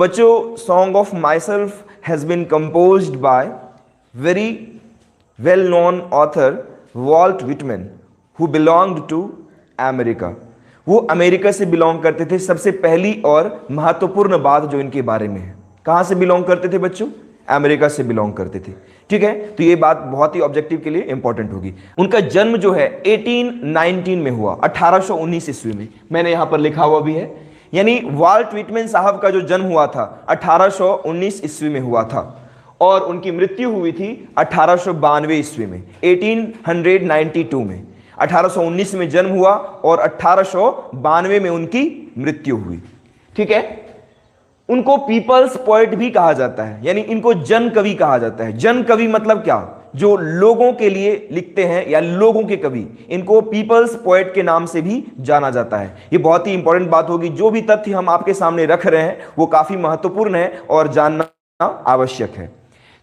बच्चों, song of myself has been composed by very well known author Walt Whitman who belonged to America. वो America से belong करते थे। सबसे पहली और महत्वपूर्ण बात जो इनके बारे में है, कहां से बिलोंग करते थे बच्चों? अमेरिका से बिलोंग करते थे। ठीक है, तो ये बात बहुत ही ऑब्जेक्टिव के लिए इंपॉर्टेंट होगी। उनका जन्म जो है 1819 में हुआ, 1819 ईस्वी में। मैंने यहां पर लिखा हुआ भी है, यानी वॉल्ट विटमैन साहब का जो जन्म हुआ था 1819 ईस्वी में हुआ था और उनकी मृत्यु हुई थी 1892 ईस्वी में, 1892 में। 1819 में जन्म हुआ और 1892 में उनकी मृत्यु हुई। ठीक है, उनको पीपल्स पोएट भी कहा जाता है, यानी इनको जन कवि कहा जाता है। जन कवि मतलब क्या? जो लोगों के लिए लिखते हैं या लोगों के कवि, इनको पीपल्स पोएट के नाम से भी जाना जाता है। ये बहुत ही इंपॉर्टेंट बात होगी। जो भी तथ्य हम आपके सामने रख रहे हैं वो काफी महत्वपूर्ण है और जानना आवश्यक है।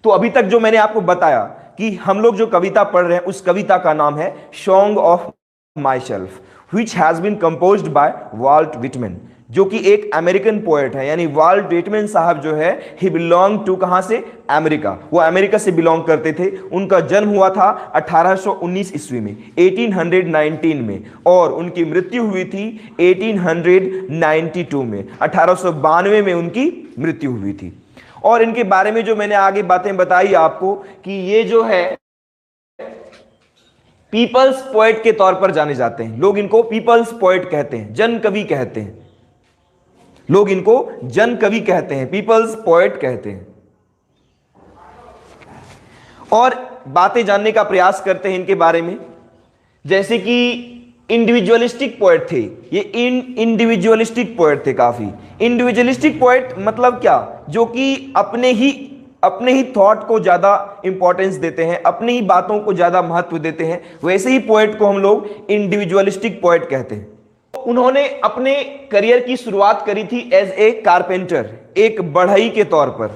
तो अभी तक जो मैंने आपको बताया कि हम लोग जो कविता पढ़ रहे हैं उस कविता का नाम है song of myself, which has been composed by Walt Whitman, जो कि एक अमेरिकन पोएट है। यानी वॉल्ट विटमैन साहब जो है ही बिलोंग टू, कहां से? अमेरिका। वो अमेरिका से बिलोंग करते थे। उनका जन्म हुआ था 1819 ईस्वी में, 1819 में, और उनकी मृत्यु हुई थी 1892 में, 1892 में उनकी मृत्यु हुई थी। और इनके बारे में जो मैंने आगे बातें बताई आपको कि ये जो है पीपल्स पोएट के तौर पर जाने जाते हैं। लोग इनको पीपल्स पोएट कहते हैं, जन कवि कहते हैं। लोग इनको जन कवि कहते हैं, पीपल्स पोएट कहते हैं। और बातें जानने का प्रयास करते हैं इनके बारे में, जैसे कि इंडिविजुअलिस्टिक पोएट थे। ये इंडिविजुअलिस्टिक पोएट थे काफी। इंडिविजुअलिस्टिक पोएट मतलब क्या? जो कि अपने ही थॉट को ज्यादा इंपॉर्टेंस देते हैं, अपनी ही बातों को ज्यादा महत्व देते हैं। वैसे ही पोएट को हम लोग इंडिविजुअलिस्टिक पोएट कहते हैं। उन्होंने अपने करियर की शुरुआत करी थी एज ए कारपेंटर, एक बढ़ई के तौर पर,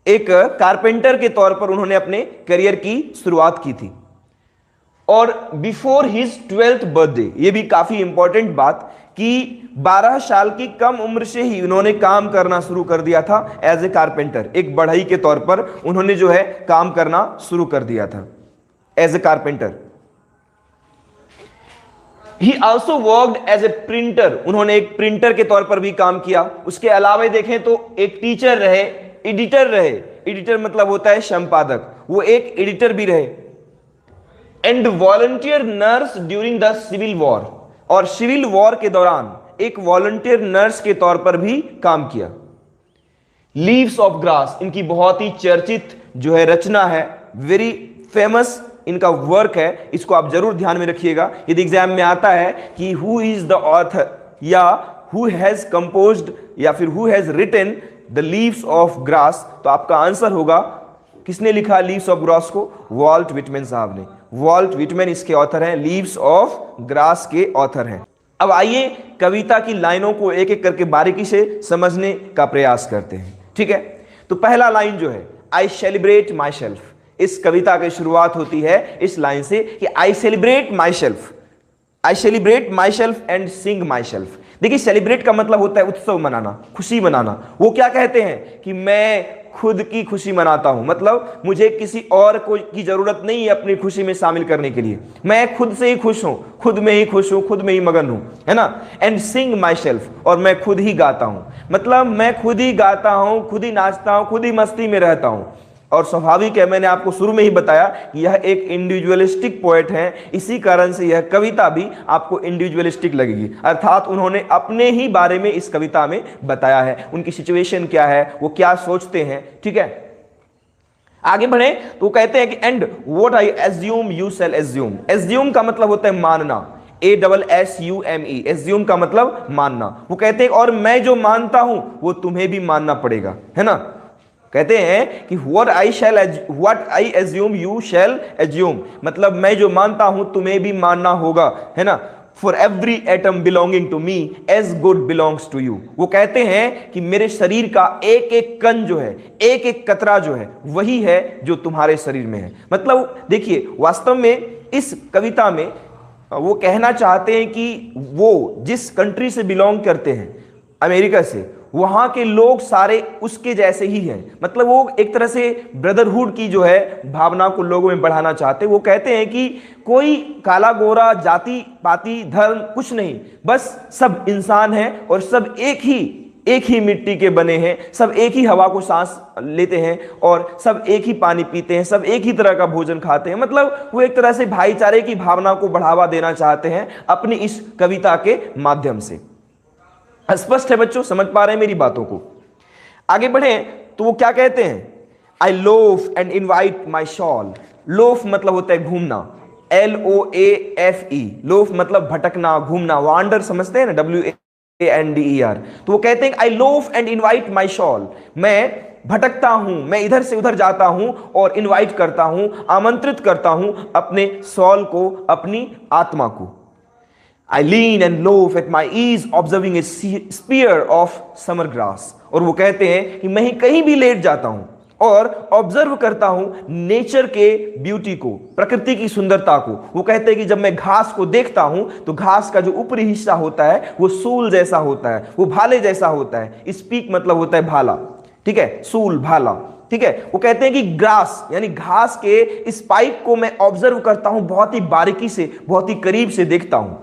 एक कारपेंटर के तौर पर उन्होंने अपने करियर की शुरुआत की थी। और बिफोर हिज 12th बर्थडे, ये भी काफी इंपॉर्टेंट बात कि 12 साल की कम उम्र से ही उन्होंने काम करना शुरू कर दिया था एज ए कारपेंटर। एक बढ़ई के तौर पर उन्होंने जो है काम करना शुरू कर दिया था as a carpenter. He also worked as a printer, उन्होंने एक प्रिंटर के तौर पर भी काम किया। उसके अलावा देखें तो एक टीचर रहे, एडिटर रहे। एडिटर मतलब होता है संपादक, वो एक एडिटर भी रहे। And volunteer nurse during the civil war, और सिविल वॉर के दौरान एक वॉलंटियर नर्स के तौर पर भी काम किया। लीव्स ऑफ ग्रास इनकी बहुत ही चर्चित जो है रचना है, वेरी फेमस इनका वर्क है। इसको आप जरूर ध्यान में रखिएगा। यदि एग्जाम में आता है कि हु इज द ऑथर या हु हैज कंपोज्ड या फिर who has written the leaves of grass, तो आपका आंसर होगा किसने लिखा लीव्स ऑफ ग्रास को? वॉल्ट विटमैन साहब ने। वॉल्ट विटमैन इसके ऑथर हैं, लीव्स ऑफ ग्रास के ऑथर हैं। अब आइए कविता की लाइनों को एक एक करके बारीकी से समझने का प्रयास करते हैं। ठीक है, तो पहला लाइन जो है आई सेलिब्रेट माई सेल्फ, इस कविता की शुरुआत होती है इस लाइन से कि I celebrate my self, I celebrate my self and Singh my self. देखिए, सेलिब्रेट का मतलब होता है उत्सव मनाना, खुशी मनाना। वो क्या कहते हैं कि मैं खुद की खुशी मनाता हूं, मतलब मुझे किसी और को की जरूरत नहीं है अपनी खुशी में शामिल करने के लिए। मैं खुद से ही खुश हूं, खुद में ही खुश हूं, खुद में ही मगन हूं, है ना। एंड सिंग माई सेल्फ, और मैं खुद ही गाता हूं, मतलब मैं खुद ही गाता हूं, खुद ही नाचता हूं, खुद ही मस्ती में रहता हूं। और स्वाभाविक है, मैंने आपको शुरू में ही बताया कि यह एक इंडिविजुअलिस्टिक पोएट है, इसी कारण से यह कविता भी आपको इंडिविजुअलिस्टिक लगेगी। अर्थात उन्होंने अपने ही बारे में इस कविता में बताया है, उनकी सिचुएशन क्या है, वो क्या सोचते हैं। ठीक है, आगे बढ़े तो कहते हैं कि and what I assume you shell assume. Assume का मतलब होता है मानना, ASSUME, एज्यूम का मतलब मानना। वो कहते हैं और मैं जो मानता हूं वो तुम्हें भी मानना पड़ेगा, है ना। कहते हैं कि what I assume you shall assume, मतलब मैं जो मानता हूं तुम्हें भी मानना होगा, है ना। For every atom belonging to me as good belongs to you, वो कहते हैं कि मेरे शरीर का एक एक कण जो है, एक एक कतरा जो है, वही है जो तुम्हारे शरीर में है। मतलब देखिए, वास्तव में इस कविता में वो कहना चाहते हैं कि वो जिस कंट्री से बिलोंग करते हैं, अमेरिका से, वहां के लोग सारे उसके जैसे ही हैं। मतलब वो एक तरह से ब्रदरहुड की जो है भावना को लोगों में बढ़ाना चाहते। वो कहते हैं कि कोई काला गोरा जाति पाति धर्म कुछ नहीं, बस सब इंसान हैं और सब एक ही मिट्टी के बने हैं, सब एक ही हवा को सांस लेते हैं और सब एक ही पानी पीते हैं, सब एक ही तरह का भोजन खाते हैं। मतलब वो एक तरह से भाईचारे की भावना को बढ़ावा देना चाहते हैं अपनी इस कविता के माध्यम से। स्पष्ट है बच्चों, समझ पा रहे हैं मेरी बातों को? आगे बढ़े तो वो क्या कहते हैं, I loaf and invite my soul. Loaf मतलब होता है घूमना, LOAFE, लोफ मतलब भटकना, घूमना, वांडर समझते हैं ना, WANDER। तो वो कहते हैं I loaf and invite my soul, मैं भटकता हूं, मैं इधर से उधर जाता हूं और इनवाइट करता हूं, आमंत्रित करता हूं अपने सॉल को, अपनी आत्मा को। I lean and loaf at my ease observing a spear of summer grass। और वो कहते हैं कि मैं ही कहीं भी लेट जाता हूं और ऑब्जर्व करता हूं नेचर के ब्यूटी को, प्रकृति की सुंदरता को। वो कहते हैं कि जब मैं घास को देखता हूं तो घास का जो ऊपरी हिस्सा होता है वो सूल जैसा होता है, वो भाले जैसा होता है। स्पीक मतलब होता है भाला, ठीक है, सूल भाला, ठीक है। वो कहते हैं कि ग्रास यानी घास के इस पाइप को मैं ऑब्जर्व करता हूं, बहुत ही बारीकी से, बहुत ही करीब से देखता हूं।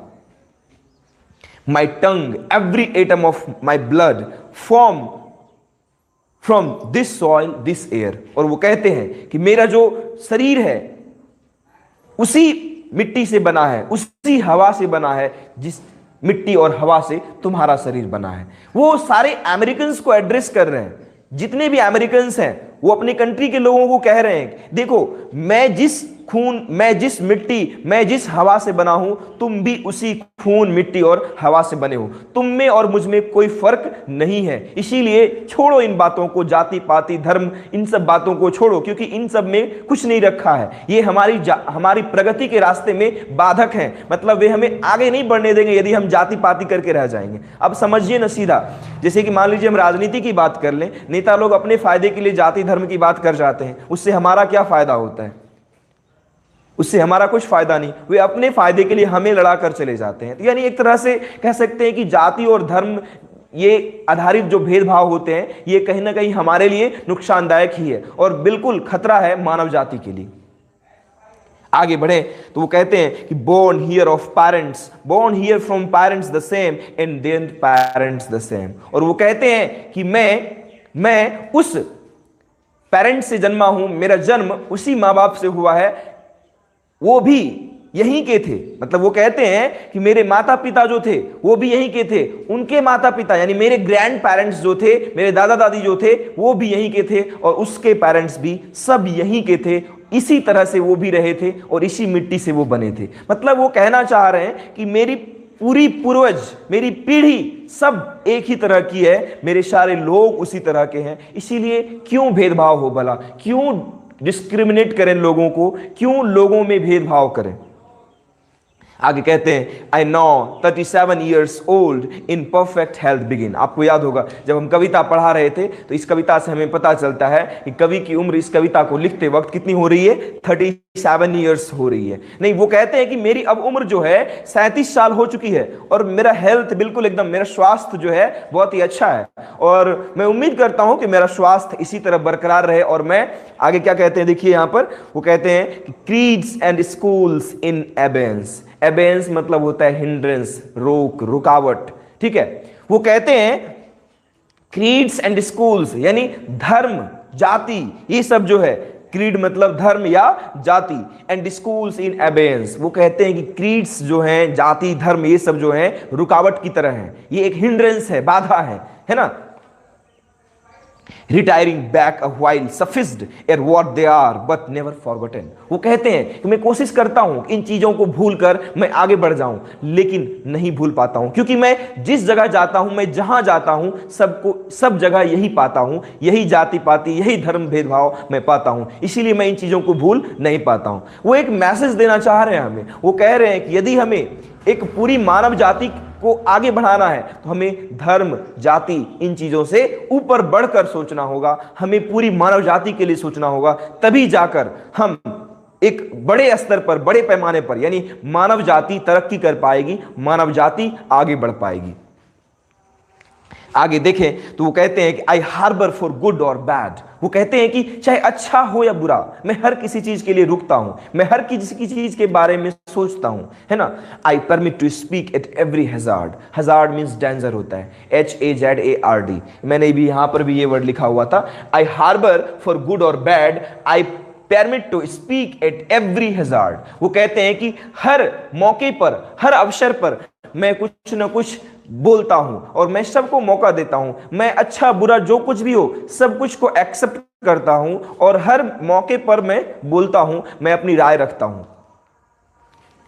My tongue, every atom of my blood form from this soil, this air। और वो कहते हैं कि मेरा जो शरीर है उसी मिट्टी से बना है, उसी हवा से बना है जिस मिट्टी और हवा से तुम्हारा शरीर बना है। वो सारे अमेरिकन्स को एड्रेस कर रहे हैं, जितने भी अमेरिकन्स हैं वो अपने कंट्री के लोगों को कह रहे हैं, देखो मैं जिस खून, मैं जिस मिट्टी, मैं जिस हवा से बना हूं, तुम भी उसी खून मिट्टी और हवा से बने हो, तुम में और मुझ में कोई फर्क नहीं है। इसीलिए छोड़ो इन बातों को, जाति पाति धर्म इन सब बातों को छोड़ो, क्योंकि इन सब में कुछ नहीं रखा है। ये हमारी प्रगति के रास्ते में बाधक हैं। मतलब वे हमें आगे नहीं बढ़ने देंगे यदि हम जाति पाति करके रह जाएंगे। अब समझिए ना सीधा, जैसे कि मान लीजिए हम राजनीति की बात कर लें, नेता लोग अपने फायदे के लिए जाति धर्म की बात कर जाते हैं, उससे हमारा क्या फायदा होता है? उससे हमारा कुछ फायदा नहीं, वे अपने फायदे के लिए हमें लड़ा कर चले जाते हैं। तो यानी एक तरह से कह सकते हैं कि जाति और धर्म ये आधारित जो भेदभाव होते हैं ये कहीं ना कहीं हमारे लिए नुकसानदायक ही है और बिल्कुल खतरा है मानव जाति के लिए। आगे बढ़े तो वो कहते हैं कि born here of parents, born here from parents the same and their parents the same. और वो कहते हैं कि मैं उस पेरेंट्स से जन्मा हूं, मेरा जन्म उसी माँ बाप से हुआ है, वो भी यहीं के थे। मतलब वो कहते हैं कि मेरे माता पिता जो थे वो भी यहीं के थे, उनके माता पिता यानी मेरे ग्रैंड पेरेंट्स जो थे, मेरे दादा दादी जो थे वो भी यहीं के थे और उसके पेरेंट्स भी सब यहीं के थे, इसी तरह से वो भी रहे थे और इसी मिट्टी से वो बने थे। मतलब वो कहना चाह रहे हैं कि मेरी पूरी पूर्वज, मेरी पीढ़ी सब एक ही तरह की है, मेरे सारे लोग उसी तरह के हैं, इसीलिए क्यों भेदभाव हो भला, क्यों डिस्क्रिमिनेट करें लोगों को, क्यों लोगों में भेदभाव करें। आगे कहते हैं I know 37 years old in perfect health begin। आपको याद होगा जब हम कविता पढ़ा रहे थे तो इस कविता से हमें पता चलता है कि कवि की उम्र इस कविता को लिखते वक्त कितनी हो रही है, 37 years हो रही है। नहीं, वो कहते हैं कि मेरी अब उम्र जो है 37 साल हो चुकी है और मेरा हेल्थ बिल्कुल एकदम, मेरा स्वास्थ्य जो है बहुत ही अच्छा है और मैं उम्मीद करता हूं कि मेरा स्वास्थ्य इसी तरह बरकरार रहे। और मैं आगे क्या कहते हैं देखिए यहां पर, वो कहते हैं कि क्रीड्स एंड स्कूल्स इन एबेंस। एबेंस मतलब होता है हिंड्रेंस, रोक, रुकावट, ठीक है। वो कहते हैं क्रीड्स एंड स्कूल्स यानी धर्म जाति ये सब जो है, क्रीड मतलब धर्म या जाति, एंड स्कूल्स इन एबेंस। वो कहते हैं कि क्रीड्स जो हैं, जाति धर्म ये सब जो है रुकावट की तरह है, ये एक हिंड्रेंस है, बाधा है ना। Retiring back a while sufficed at what they are but never forgotten। वो कहते हैं कि मैं कोशिश करता हूं इन चीजों को भूलकर मैं आगे बढ़ जाऊं, लेकिन नहीं भूल पाता हूं, क्योंकि मैं जिस जगह जाता हूं, मैं जहां जाता हूं सब जगह यही पाता हूं, यही जाति पाति, यही धर्म भेदभाव मैं पाता हूं, इसीलिए मैं इन चीजों को भूल नहीं पाता हूं। वो एक मैसेज देना चाह रहे हैं हमें। वो कह रहे हैं कि यदि हमें एक पूरी मानव जाति को आगे बढ़ाना है तो हमें धर्म जाति इन चीजों से ऊपर बढ़कर सोचना होगा, हमें पूरी मानव जाति के लिए सोचना होगा, तभी जाकर हम एक बड़े स्तर पर, बड़े पैमाने पर यानी मानव जाति तरक्की कर पाएगी, मानव जाति आगे बढ़ पाएगी। आगे देखें तो वो कहते हैं कि आई हार्बर फॉर गुड और बैड, वो कहते हैं कि चाहे अच्छा हो या बुरा, मैं हर किसी चीज के लिए रुकता हूं, मैं हर किसी चीज के बारे में सोचता हूं, है ना। I permit to speak at every hazard, hazard means danger होता है, HAZARD, मैंने भी यहां पर भी ये वर्ड लिखा हुआ था। आई हार्बर फॉर गुड और bad, I permit to speak at every hazard, वो कहते हैं कि हर मौके पर, हर अवसर पर मैं कुछ ना कुछ बोलता हूं और मैं सबको मौका देता हूं, मैं अच्छा बुरा जो कुछ भी हो सब कुछ को एक्सेप्ट करता हूं और हर मौके पर मैं बोलता हूं, मैं अपनी राय रखता हूं।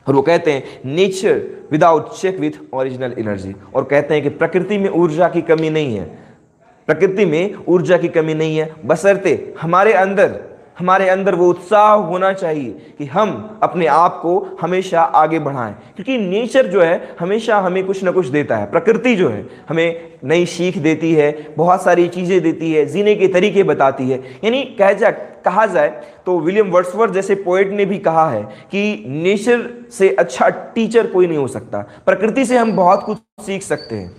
और वो कहते हैं nature without check with original energy, और कहते हैं कि प्रकृति में ऊर्जा की कमी नहीं है, प्रकृति में ऊर्जा की कमी नहीं है, बशर्ते हमारे अंदर वो उत्साह होना चाहिए कि हम अपने आप को हमेशा आगे बढ़ाएं, क्योंकि नेचर जो है हमेशा हमें कुछ ना कुछ देता है। प्रकृति जो है हमें नई सीख देती है, बहुत सारी चीजें देती है, जीने के तरीके बताती है। यानी कहा जाए तो विलियम वर्ड्सवर्थ जैसे पोएट ने भी कहा है कि नेचर से अच्छा टीचर कोई नहीं हो सकता। प्रकृति से हम बहुत कुछ सीख सकते हैं,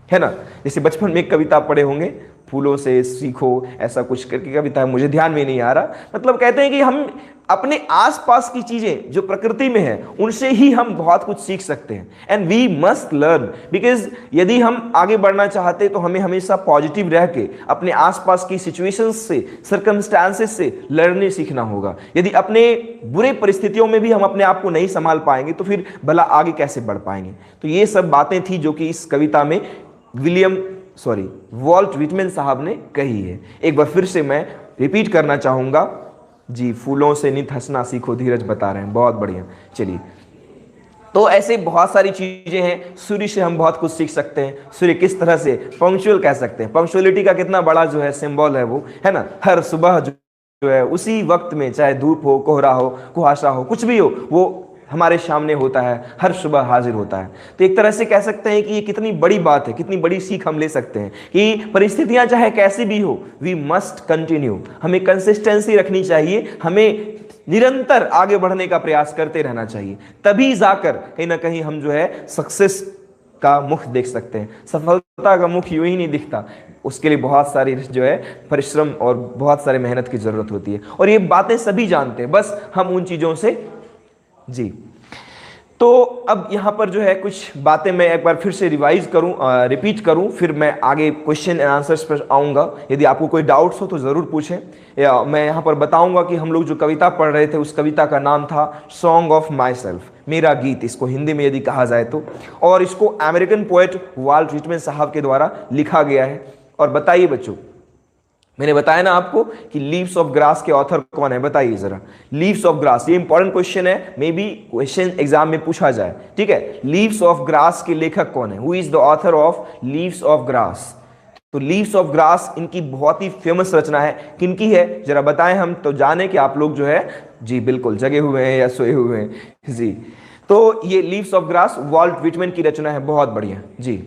है ना। जैसे बचपन में एक कविता पढ़े होंगे, फूलों से सीखो, ऐसा कुछ करके कविता है, मुझे ध्यान में नहीं आ रहा। मतलब कहते हैं कि हम अपने आसपास की चीजें जो प्रकृति में है उनसे ही हम बहुत कुछ सीख सकते हैं। And we must learn, because यदि हम आगे बढ़ना चाहते तो हमें हमेशा पॉजिटिव रह के अपने आसपास की सिचुएशंस से, सर्कमस्टांसेस से लड़ने सीखना होगा। यदि अपने बुरे परिस्थितियों में भी हम अपने आप को नहीं संभाल पाएंगे तो फिर भला आगे कैसे बढ़ पाएंगे। तो ये सब बातें थी जो कि इस कविता में वॉल्ट व्हिटमैन साहब ने कही है। एक बार फिर से मैं रिपीट करना चाहूंगा जी, फूलों से नित हंसना सीखो, धीरज बता रहे हैं, बहुत बढ़िया। चलिए, तो ऐसे बहुत सारी चीजें हैं। सूर्य से हम बहुत कुछ सीख सकते हैं। सूर्य किस तरह से पंक्चुअल कह सकते हैं, पंक्चुअलिटी का कितना बड़ा जो है सिंबल है वो, है ना। हर सुबह जो है उसी वक्त में, चाहे धूप हो, कोहरा हो, कुहासा हो, कुछ भी हो, वो हमारे सामने होता है, हर सुबह हाजिर होता है। तो एक तरह से कह सकते हैं कि ये कितनी बड़ी बात है, कितनी बड़ी सीख हम ले सकते हैं कि परिस्थितियां चाहे कैसी भी हो, वी मस्ट कंटिन्यू, हमें कंसिस्टेंसी रखनी चाहिए, हमें निरंतर आगे बढ़ने का प्रयास करते रहना चाहिए। तभी जाकर कहीं ना कहीं हम जो है सक्सेस का मुख देख सकते हैं। सफलता का मुख यूं ही नहीं दिखता, उसके लिए बहुत सारी जो है परिश्रम और बहुत सारे मेहनत की जरूरत होती है, और ये बातें सभी जानते हैं, बस हम उन चीजों से जी। तो अब यहां पर जो है कुछ बातें मैं एक बार फिर से रिपीट करूं, फिर मैं आगे क्वेश्चन एंड आंसर्स पर आऊंगा। यदि आपको कोई डाउट्स हो तो जरूर पूछें, या मैं यहां पर बताऊंगा कि हम लोग जो कविता पढ़ रहे थे उस कविता का नाम था सॉन्ग ऑफ माई सेल्फ, मेरा गीत, इसको हिंदी में यदि कहा जाए तो। और इसको अमेरिकन पोएट वॉल्ट व्हिटमैन साहब के द्वारा लिखा गया है। और बताइए बच्चों, मैंने बताया ना आपको कि लीव्स ऑफ ग्रास के ऑथर कौन है, बताइए जरा। लीव्स ऑफ ग्रास, ये इंपॉर्टेंट क्वेश्चन है, मे बी क्वेश्चन एग्जाम में पूछा जाए, ठीक है। लीव्स ऑफ ग्रास के लेखक कौन है, who is the author of leaves of grass. तो लीव्स ऑफ ग्रास इनकी बहुत ही फेमस रचना है। किनकी है जरा बताएं, हम तो जाने कि आप लोग जो है जी बिल्कुल जगे हुए हैं या सोए हुए हैं जी। तो ये leaves of grass Walt Whitman की रचना है, बहुत बढ़िया जी।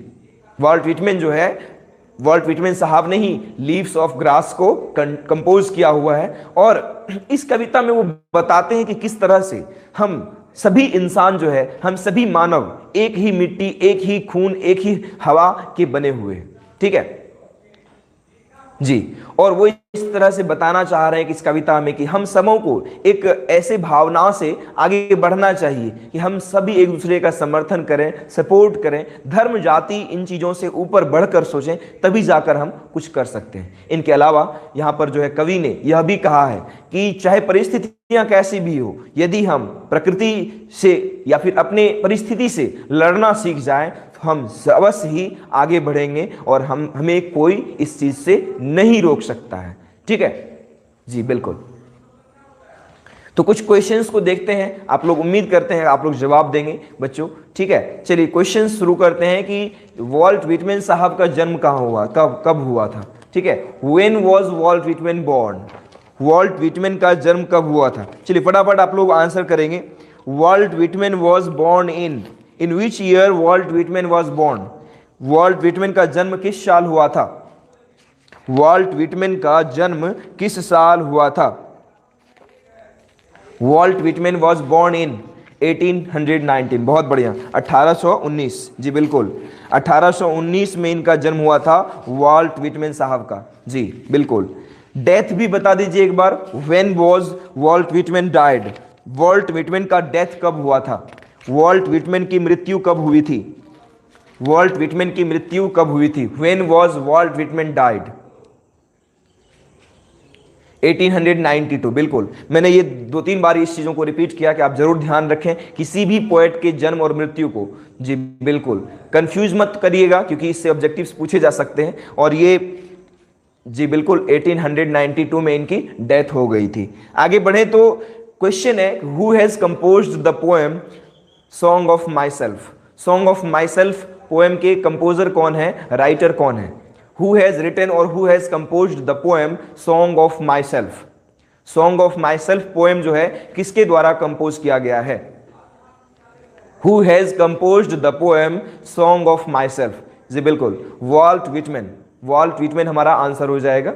वॉल्ट व्हिटमैन जो है, वॉल्ट व्हिटमैन साहब ने ही लीव्स ऑफ ग्रास को कंपोज किया हुआ है। और इस कविता में वो बताते हैं कि किस तरह से हम सभी इंसान जो है, हम सभी मानव एक ही मिट्टी, एक ही खून, एक ही हवा के बने हुए हैं, ठीक है जी। और वो इस तरह से बताना चाह रहे हैं कि इस कविता में कि हम सबों को एक ऐसे भावनाओं से आगे बढ़ना चाहिए कि हम सभी एक दूसरे का समर्थन करें, सपोर्ट करें, धर्म जाति इन चीज़ों से ऊपर बढ़कर सोचें, तभी जाकर हम कुछ कर सकते हैं। इनके अलावा यहाँ पर जो है कवि ने यह भी कहा है कि चाहे परिस्थितियाँ कैसी भी हो, यदि हम प्रकृति से या फिर अपने परिस्थिति से लड़ना सीख जाएं तो हम अवश्य ही आगे बढ़ेंगे और हमें कोई इस चीज से नहीं रोक सकता है, ठीक है जी बिल्कुल। तो कुछ क्वेश्चंस को देखते हैं, आप लोग उम्मीद करते हैं आप लोग जवाब देंगे बच्चों, ठीक है। चलिए क्वेश्चन शुरू करते हैं कि वॉल्ट व्हिटमैन साहब का जन्म कहाँ हुआ, कब हुआ था, ठीक है। When was Walt Whitman born, Walt Whitman का जन्म कब हुआ था। चलिए फटाफट आप लोग आंसर करेंगे। Walt Whitman was born in which year Walt Whitman was born, Walt Whitman का जन्म किस साल हुआ था, वॉल्ट व्हिटमैन का जन्म किस साल हुआ था। वॉल्ट व्हिटमैन वाज बोर्न 1819, बहुत बढ़िया, 1819, जी बिल्कुल, 1819 में इनका जन्म हुआ था वॉल्ट व्हिटमैन साहब का, जी बिल्कुल। डेथ भी बता दीजिए एक बार, when was Walt Whitman died, Walt Whitman का डेथ कब हुआ था, वॉल्ट व्हिटमैन की मृत्यु कब हुई थी, वॉल्ट व्हिटमैन की मृत्यु कब हुई थी, when was Walt Whitman died? 1892, बिल्कुल। मैंने ये 2-3 बार इस चीजों को रिपीट किया कि आप जरूर ध्यान रखें किसी भी पोएट के जन्म और मृत्यु को, जी बिल्कुल, कंफ्यूज मत करिएगा क्योंकि इससे ऑब्जेक्टिव्स पूछे जा सकते हैं। और ये जी बिल्कुल 1892 में इनकी डेथ हो गई थी। आगे बढ़े तो क्वेश्चन है, who has composed the poem song of myself? Song of myself poem के कंपोजर कौन है, राइटर कौन है? Who has written or who has composed the poem Song of Myself? Song of Myself poem जो है किसके द्वारा compose किया गया है? Who has composed the poem Song of Myself? जी बिल्कुल, वॉल्ट व्हिटमैन। वॉल्ट व्हिटमैन हमारा आंसर हो जाएगा,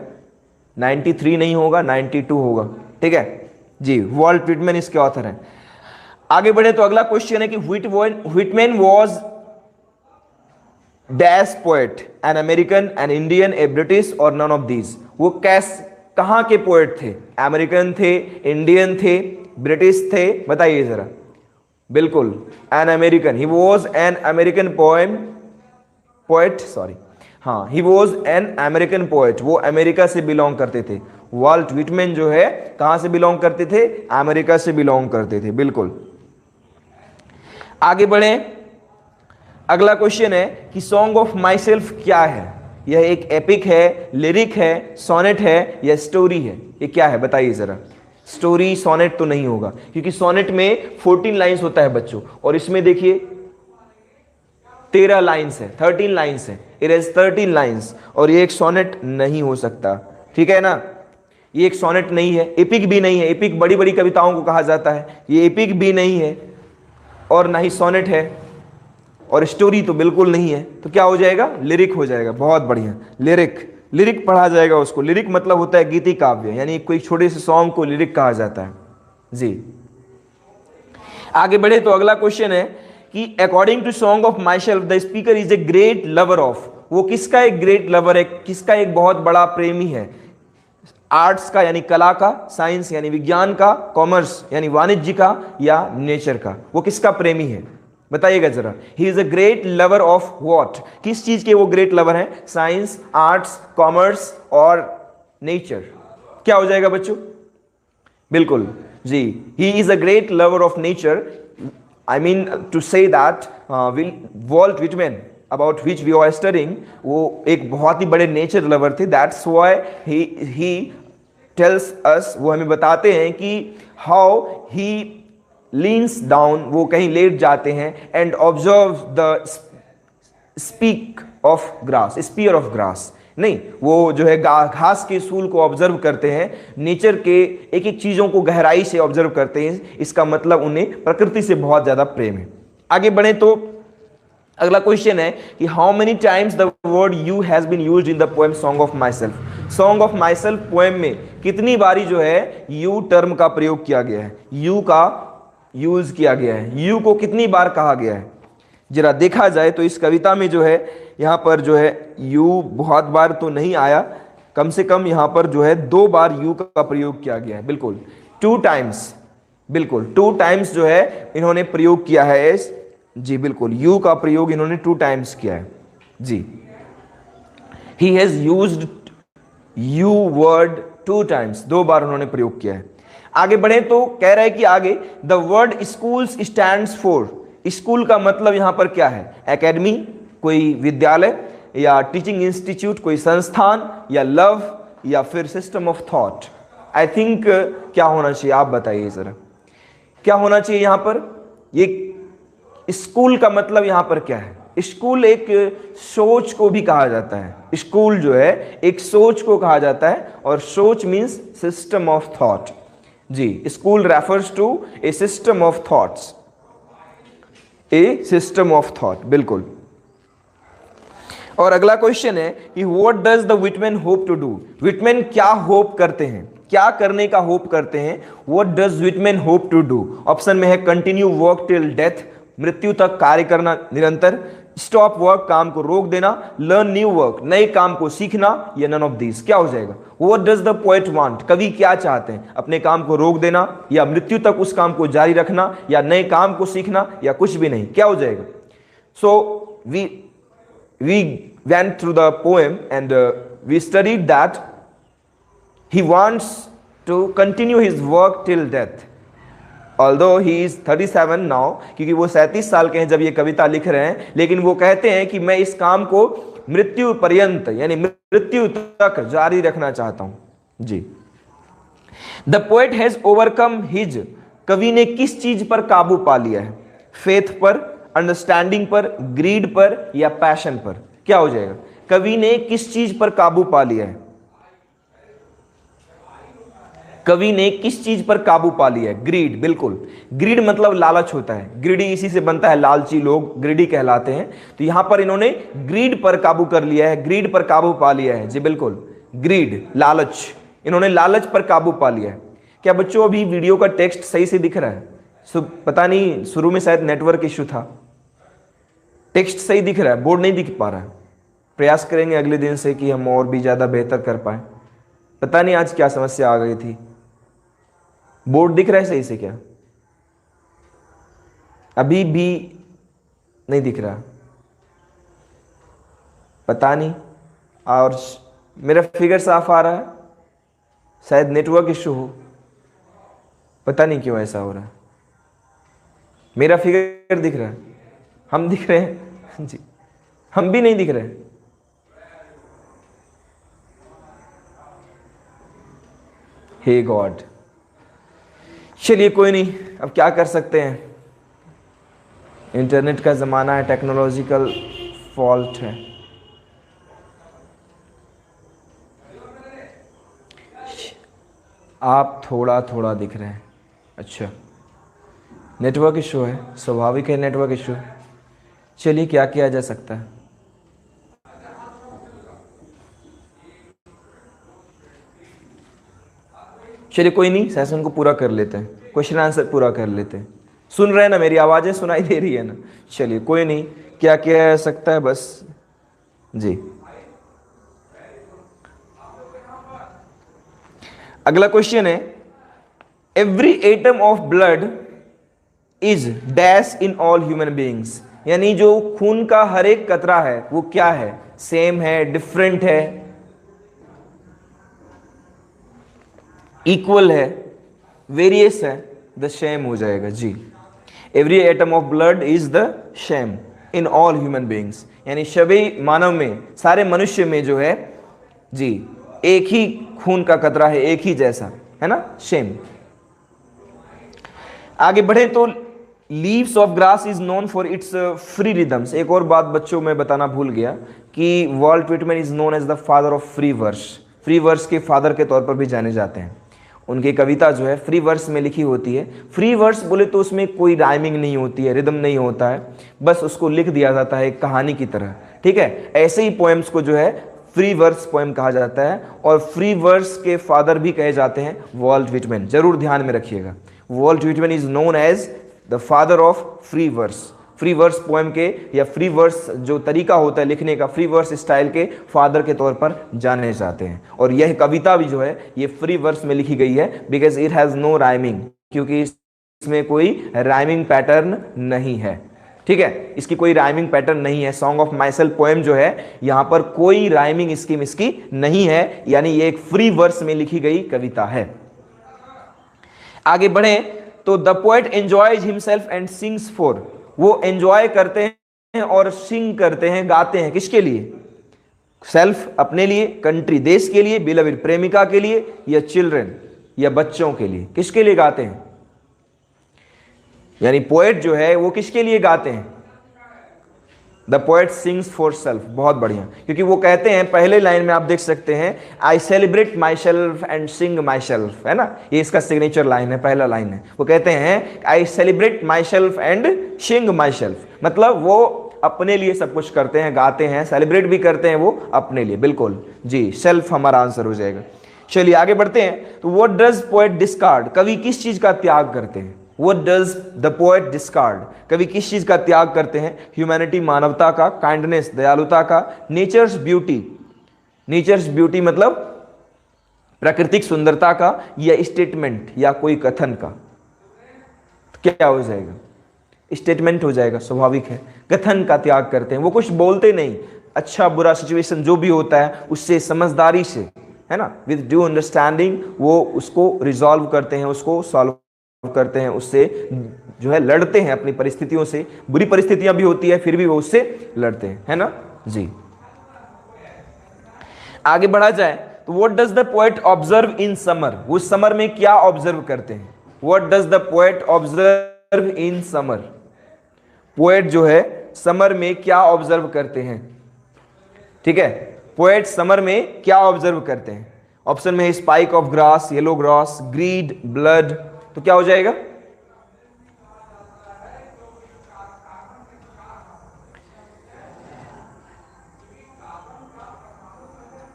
93 नहीं होगा, 92 होगा, ठीक है जी, वॉल्ट व्हिटमैन इसके ऑथर हैं। आगे बढ़े तो अगला क्वेश्चन है कि Whitman was dash poet, an American, an Indian, A British और नन ऑफ दीज? वो कहां के पोएट थे? अमेरिकन थे, इंडियन थे, ब्रिटिश थे, बताइए जरा। बिल्कुल an American, he was an American poet, sorry, हाँ, he was an American poet, वो अमेरिका से बिलोंग करते थे। वॉल्ट व्हिटमैन जो है कहां से बिलोंग करते थे? अमेरिका से बिलोंग करते थे, बिल्कुल। आगे बढ़े, अगला क्वेश्चन है कि सॉन्ग ऑफ माई सेल्फ क्या है? यह एक एपिक है, लिरिक है, सोनेट है या स्टोरी है? ये क्या है बताइए जरा। स्टोरी, सोनेट तो नहीं होगा क्योंकि सोनेट में 14 लाइंस होता है बच्चों, और इसमें देखिए 13 लाइंस है, 13 लाइंस है, इट इज 13 लाइंस, और ये एक सोनेट नहीं हो सकता, ठीक है ना। ये एक सोनेट नहीं है, एपिक भी नहीं है, एपिक बड़ी बड़ी कविताओं को कहा जाता है, ये एपिक भी नहीं है और ना ही सोनेट है, और स्टोरी तो बिल्कुल नहीं है, तो क्या हो जाएगा? लिरिक हो जाएगा। बहुत बढ़िया, लिरिक, लिरिक पढ़ा जाएगा उसको। लिरिक मतलब होता है गीति काव्य, यानी कोई छोटे से सॉन्ग को लिरिक कहा जाता है, जी। आगे बढ़े तो अगला क्वेश्चन है कि according to song of myself the speaker is a great lover of, वो किसका एक ग्रेट लवर है, किसका एक बहुत बड़ा प्रेमी है? आर्ट्स का यानी कला का, साइंस यानी विज्ञान का, कॉमर्स यानी वाणिज्य का, या नेचर का? वो किसका प्रेमी है बताइएगा जरा। He is a great lover of what? किस चीज के वो ग्रेट लवर हैं? साइंस, आर्ट्स, कॉमर्स और नेचर? क्या हो जाएगा बच्चों? बिल्कुल जी, he is a great lover of nature. I mean to say that Walt Whitman about which we are studying, वो एक बहुत ही बड़े नेचर लवर थे। That's why he tells us, वो हमें बताते हैं कि हाउ ही लीन्स डाउन, वो कहीं लेट जाते हैं, and observe the speak of grass, spear of grass, नहीं, वो जो है घास के सूल को ऑब्जर्व करते हैं, नेचर के एक एक चीजों को गहराई से ऑब्जर्व करते हैं। इसका मतलब उन्हें प्रकृति से बहुत ज्यादा प्रेम है। आगे बढ़े तो अगला क्वेश्चन है कि how many times the word you has been used in the poem song of myself? Song of myself poem में कितनी बारी जो है यू टर्म का प्रयोग किया गया है, यू का यूज किया गया है, यू को कितनी बार कहा गया है? जरा देखा जाए तो इस कविता में जो है यहां पर जो है यू बहुत बार तो नहीं आया, कम से कम यहां पर जो है 2 बार यू का प्रयोग किया गया है, बिल्कुल 2 टाइम्स, बिल्कुल 2 टाइम्स जो है इन्होंने प्रयोग किया है जी, बिल्कुल यू का प्रयोग इन्होंने 2 टाइम्स किया है जी। He has used you word 2 times, 2 बार उन्होंने प्रयोग किया है। आगे बढ़े तो कह रहा है कि आगे the word schools stands for, school का मतलब यहां पर क्या है? एकेडमी, कोई विद्यालय, या टीचिंग इंस्टीट्यूट, कोई संस्थान, या लव, या फिर system of thought? I think क्या होना चाहिए आप बताइए जरा, क्या होना चाहिए यहां पर? ये स्कूल का मतलब यहां पर क्या है? स्कूल एक सोच को भी कहा जाता है, स्कूल जो है एक सोच को कहा जाता है, और सोच मीन्स सिस्टम ऑफ थॉट जी। School refers to a system of thoughts, a system of thought, बिल्कुल। और अगला क्वेश्चन है कि what does the Whitman hope to do? व्हिटमैन क्या होप करते हैं, क्या करने का होप करते हैं? What does Whitman hope to do? Option में है कंटिन्यू वर्क टिल डेथ, मृत्यु तक कार्य करना निरंतर, स्टॉप वर्क काम को रोक देना, लर्न न्यू वर्क नए काम को सीखना, या नन ऑफ दीज। क्या हो जाएगा? What does the poet want? कवि क्या चाहते हैं? अपने काम को रोक देना, या मृत्यु तक उस काम को जारी रखना, या नए काम को सीखना, या कुछ भी नहीं? क्या हो जाएगा? सो we went through the poem and we studied that he wants to continue his work till death, although he is 37 now, क्योंकि वो 37 साल के हैं जब ये कविता लिख रहे हैं, लेकिन वो कहते हैं कि मैं इस काम को मृत्यु पर्यंत यानी मृत्यु तक जारी रखना चाहता हूं जी। The poet has overcome his, कवि ने किस चीज पर काबू पा लिया है? फेथ पर, अंडरस्टैंडिंग पर, ग्रीड पर, या पैशन पर? क्या हो जाएगा? कवि ने किस चीज पर काबू पा लिया है? कवि ने किस चीज पर काबू पा लिया है? ग्रीड, बिल्कुल। ग्रीड मतलब लालच होता है, ग्रीडी इसी से बनता है, लालची लोग ग्रीडी कहलाते हैं। तो यहां पर इन्होंने ग्रीड पर काबू कर लिया है, ग्रीड पर काबू पा लिया है जी, बिल्कुल। ग्रीड, लालच, इन्होंने लालच पर काबू पा लिया है। क्या बच्चों अभी वीडियो का टेक्स्ट सही से दिख रहा है? पता नहीं, शुरू में शायद नेटवर्क इश्यू था। टेक्स्ट सही दिख रहा है, बोर्ड नहीं दिख पा रहा है। प्रयास करेंगे अगले दिन से कि हम और भी ज़्यादा बेहतर कर पाए। पता नहीं आज क्या समस्या आ गई थी। बोर्ड दिख रहा है सही से क्या? अभी भी नहीं दिख रहा, पता नहीं। और मेरा फिगर साफ आ रहा है, शायद नेटवर्क इश्यू हो, पता नहीं क्यों ऐसा हो रहा है। मेरा फिगर दिख रहा है, हम दिख रहे हैं जी, हम भी नहीं दिख रहे। हे गॉड, चलिए कोई नहीं, अब क्या कर सकते हैं, इंटरनेट का ज़माना है, टेक्नोलॉजिकल फॉल्ट है। आप थोड़ा थोड़ा दिख रहे हैं, अच्छा नेटवर्क इशू है, स्वाभाविक है नेटवर्क इशू। चलिए क्या किया जा सकता है। चलिए कोई नहीं, सेशन को पूरा कर लेते हैं, क्वेश्चन आंसर पूरा कर लेते हैं। सुन रहे हैं ना, मेरी आवाज़ें सुनाई दे रही है ना? चलिए कोई नहीं, क्या किया जा सकता है बस जी। अगला क्वेश्चन है, every atom of blood is dash in all human beings, यानी जो खून का हर एक कतरा है वो क्या है? सेम है, डिफरेंट है, इक्वल है, वेरियस है? द सेम हो जाएगा जी। Every atom of blood is the same in all human beings, यानी सभी मानव में, सारे मनुष्य में जो है जी एक ही खून का कतरा है, एक ही जैसा है ना, सेम। आगे बढ़े तो leaves of grass is known for its free rhythms. एक और बात बच्चों में बताना भूल गया कि Walt Whitman is known as the father of free verse, free verse के फादर के तौर पर भी जाने जाते हैं। उनकी कविता जो है फ्री वर्स में लिखी होती है। फ्री वर्स बोले तो उसमें कोई राइमिंग नहीं होती है, रिदम नहीं होता है, बस उसको लिख दिया जाता है एक कहानी की तरह, ठीक है। ऐसे ही पोएम्स को जो है फ्री वर्स पोएम कहा जाता है, और फ्री वर्स के फादर भी कहे जाते हैं वॉल्ट व्हिटमैन, जरूर ध्यान में रखिएगा। Walt Whitman is known as the father of free verse, free verse poem के या फ्री वर्स जो तरीका होता है लिखने का, फ्री वर्स स्टाइल के फादर के तौर पर जाने जाते हैं। और यह कविता भी जो है ये फ्री वर्स में लिखी गई है, because it has no rhyming, क्योंकि इसमें कोई राइमिंग पैटर्न नहीं है, ठीक है, इसकी कोई राइमिंग पैटर्न नहीं है। Song of myself poem जो है यहाँ पर कोई राइमिंग स्कीम इसकी नहीं है, यानी ये एक फ्री वर्स में लिखी गई कविता है। आगे बढ़े तो the poet enjoys himself and sings for, वो एंजॉय करते हैं और सिंग करते हैं, गाते हैं, किसके लिए? सेल्फ अपने लिए, कंट्री देश के लिए, बिलविड प्रेमिका के लिए, या चिल्ड्रन या बच्चों के लिए? किसके लिए गाते हैं? यानी पोएट जो है वो किसके लिए गाते हैं? The poet sings for self. बहुत बढ़िया, क्योंकि वो कहते हैं पहले लाइन में आप देख सकते हैं, I celebrate my self and Singh my self, है ना, ये इसका सिग्नेचर लाइन है, पहला लाइन है। वो कहते हैं I celebrate my self and Singh my self, मतलब वो अपने लिए सब कुछ करते हैं, गाते हैं, सेलिब्रेट भी करते हैं वो अपने लिए, बिल्कुल जी, सेल्फ हमारा आंसर हो जाएगा। चलिए आगे बढ़ते हैं। तो व्हाट डज पोएट डिस्कार्ड, कवि किस चीज का त्याग करते हैं? What does the poet discard, कवि किस चीज का त्याग करते हैं? ह्यूमैनिटी, मानवता का, काइंडनेस, दयालुता का, नेचर्स ब्यूटी, नेचर्स ब्यूटी मतलब प्राकृतिक सुंदरता का, या स्टेटमेंट या कोई कथन का? तो क्या हो जाएगा? स्टेटमेंट हो जाएगा, स्वाभाविक है। कथन का त्याग करते हैं, वो कुछ बोलते नहीं, अच्छा बुरा सिचुएशन जो भी होता है उससे समझदारी से, है ना, विद ड्यू अंडरस्टैंडिंग वो उसको रिजॉल्व करते हैं, उसको सॉल्व करते हैं, उससे जो है लड़ते हैं अपनी परिस्थितियों से। बुरी परिस्थितियां भी होती है फिर भी वो उससे लड़ते हैं, है ना जी। आगे बढ़ा जाए तो what does the poet observe in summer, वो समर में क्या ऑब्जर्व करते हैं? What does the poet observe in summer, poet जो है समर में क्या ऑब्जर्व करते हैं? ठीक है, पोएट समर में क्या ऑब्जर्व करते हैं? ऑप्शन में है spike of grass, yellow grass, greed, blood, तो क्या हो जाएगा?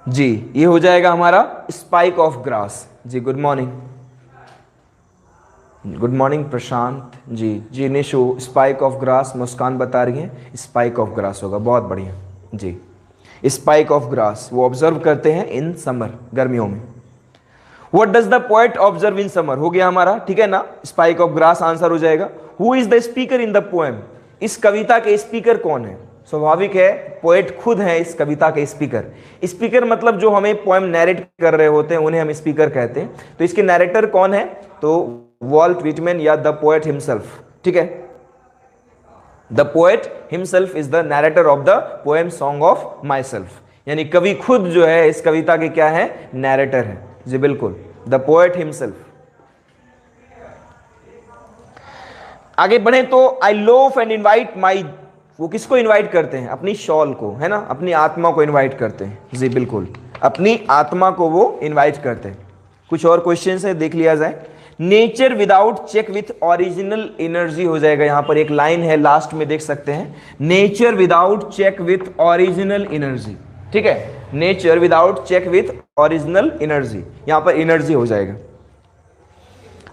जी ये हो जाएगा हमारा स्पाइक ऑफ ग्रास। जी good morning, good morning Prashant ji. जी Nishu, spike of grass, Muskan बता रही है स्पाइक ऑफ ग्रास होगा, बहुत बढ़िया जी। स्पाइक ऑफ ग्रास वो ऑब्जर्व करते हैं इन समर, गर्मियों में। What does the poet observe in summer हो गया हमारा, ठीक है ना, स्पाइक ऑफ ग्रास आंसर हो जाएगा। Who is the speaker in the poem, इस कविता के स्पीकर कौन है? स्वाभाविक है, पोएट खुद है इस कविता के स्पीकर। स्पीकर मतलब जो हमें पोएम नैरेट कर रहे होते हैं उन्हें हम स्पीकर कहते हैं। तो इसके नैरेटर कौन है? तो वॉल्ट व्हिटमैन या द पोएट हिमसेल्फ, ठीक है। The poet himself is the narrator of the poem song of my self, यानी कवि खुद जो है इस कविता के क्या है? नैरेटर है जी, बिल्कुल, द पोएट हिमसेल्फ। आगे बढ़े तो आई लोफ एंड इनवाइट माई, वो किसको इनवाइट करते हैं? अपनी शॉल को, है ना, अपनी आत्मा को इनवाइट करते हैं जी, बिल्कुल, अपनी आत्मा को वो इनवाइट करते हैं। कुछ और क्वेश्चन है, देख लिया जाए। Nature without check with original energy हो जाएगा, यहां पर एक लाइन है लास्ट में देख सकते हैं, nature without check with original energy, ठीक है, nature without check with original energy, यहां पर एनर्जी हो जाएगा।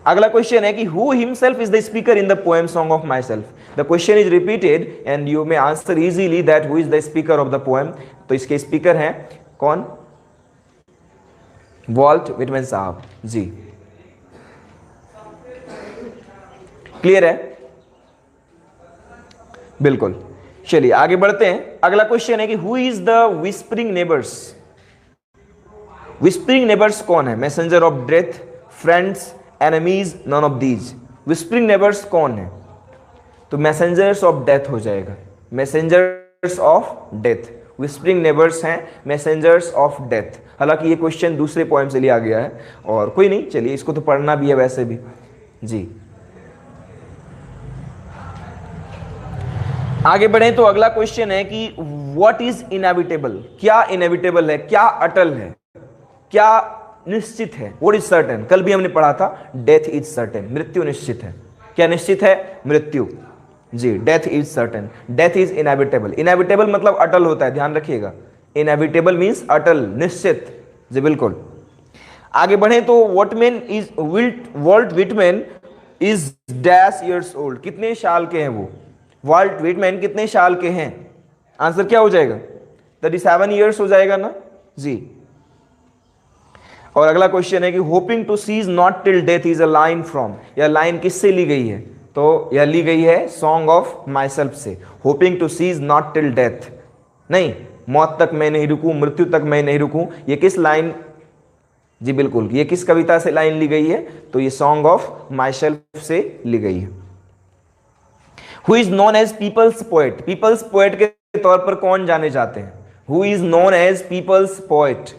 अगला क्वेश्चन है कि who himself is the speaker in the poem song of myself. The question is repeated and you may answer easily that who is the speaker of the poem. तो इसके speaker हैं कौन? Vault Whitman साहब जी, clear है, बिल्कुल। चलिए आगे बढ़ते हैं। अगला क्वेश्चन है कि who is the whispering neighbours, whispering neighbours कौन है? Messenger of death, friends, enemies, none of these. Whispering neighbours कौन है? तो मैसेंजर्स ऑफ डेथ हो जाएगा, messengers of death, whispering neighbours हैं मैसेंजर्स ऑफ डेथ। हालांकि ये क्वेश्चन दूसरे पोएम से लिया गया है और कोई नहीं, चलिए इसको तो पढ़ना भी है वैसे भी जी। आगे बढ़े तो अगला क्वेश्चन है कि व्हाट इज इनएविटेबल, क्या इनएविटेबल है, क्या अटल है, क्या निश्चित है? व्हाट इज सर्टेन, कल भी हमने पढ़ा था डेथ इज सर्टेन, मृत्यु निश्चित है। क्या निश्चित है? मृत्यु जी, death is certain, death is inevitable. Inevitable मतलब अटल होता है, ध्यान रखिएगा, इनएविटेबल मींस अटल, निश्चित जी, बिल्कुल। आगे बढ़े तो Walt Whitman is dash years old, कितने साल के हैं वो? वॉल्ट व्हिटमैन कितने साल के हैं? आंसर क्या हो जाएगा? 37 ईयर्स हो जाएगा ना जी। और अगला क्वेश्चन है कि hoping to cease not till death is a line from, यह लाइन किससे ली गई है? तो यह ली गई है सॉन्ग ऑफ माई सेल्फ से। Hoping to cease not till death, नहीं, मौत तक मैं नहीं रुकूं, मृत्यु तक मैं नहीं रुकूं, ये किस लाइन जी, बिल्कुल, ये किस कविता से लाइन ली गई है? तो ये सॉन्ग ऑफ माई सेल्फ से ली गई है। Who is known as people's poet, people's poet के तौर पर कौन जाने जाते हैं? Who is known as people's poet,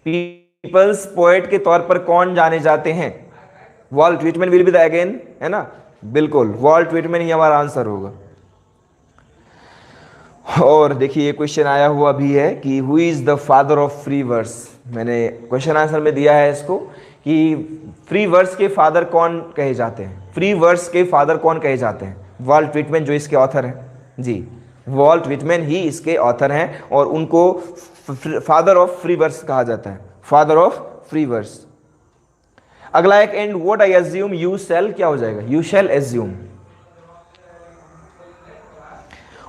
people's poet के तौर पर कौन जाने जाते हैं? Walt Whitman will be the again, है ना, बिल्कुल, वॉल्ट व्हिटमैन ही हमारा आंसर होगा। और देखिए ये क्वेश्चन आया हुआ भी है कि who is the father of free verse, मैंने क्वेश्चन आंसर में दिया है इसको कि फ्री वर्स के फादर कौन कहे जाते हैं? फ्री वर्स के फादर कौन कहे जाते हैं? वॉल्ट व्हिटमैन जो इसके ऑथर हैं जी, वॉल्ट व्हिटमैन ही इसके ऑथर हैं और उनको फादर ऑफ फ्री वर्स कहा जाता है, फादर ऑफ फ्री वर्स। अगला एक and what I assume you shall, क्या हो जाएगा, यू शैल एज्यूम।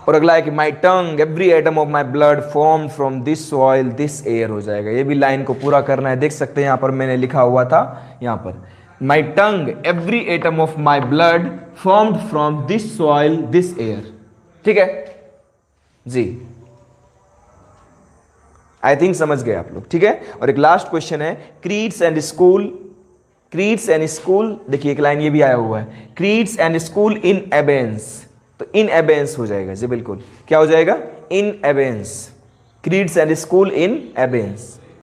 और अगला है कि my tongue every atom of my blood form from this soil this air हो जाएगा। ये भी लाइन को पूरा करना है, देख सकते हैं यहां पर मैंने लिखा हुआ था, यहां पर my tongue every atom of my blood formed from this soil this air. ठीक है जी, आई थिंक समझ गए आप लोग। ठीक है, और एक लास्ट क्वेश्चन है creeds and school, creeds and school, देखिए एक लाइन ये भी आया हुआ है, क्रीड्स एंड स्कूल इन एबेंस, तो इन एबेंस हो जाएगा जी, बिल्कुल क्या हो जाएगा, इन एबेंस, क्रीड्स एंड स्कूल इन एबेंस।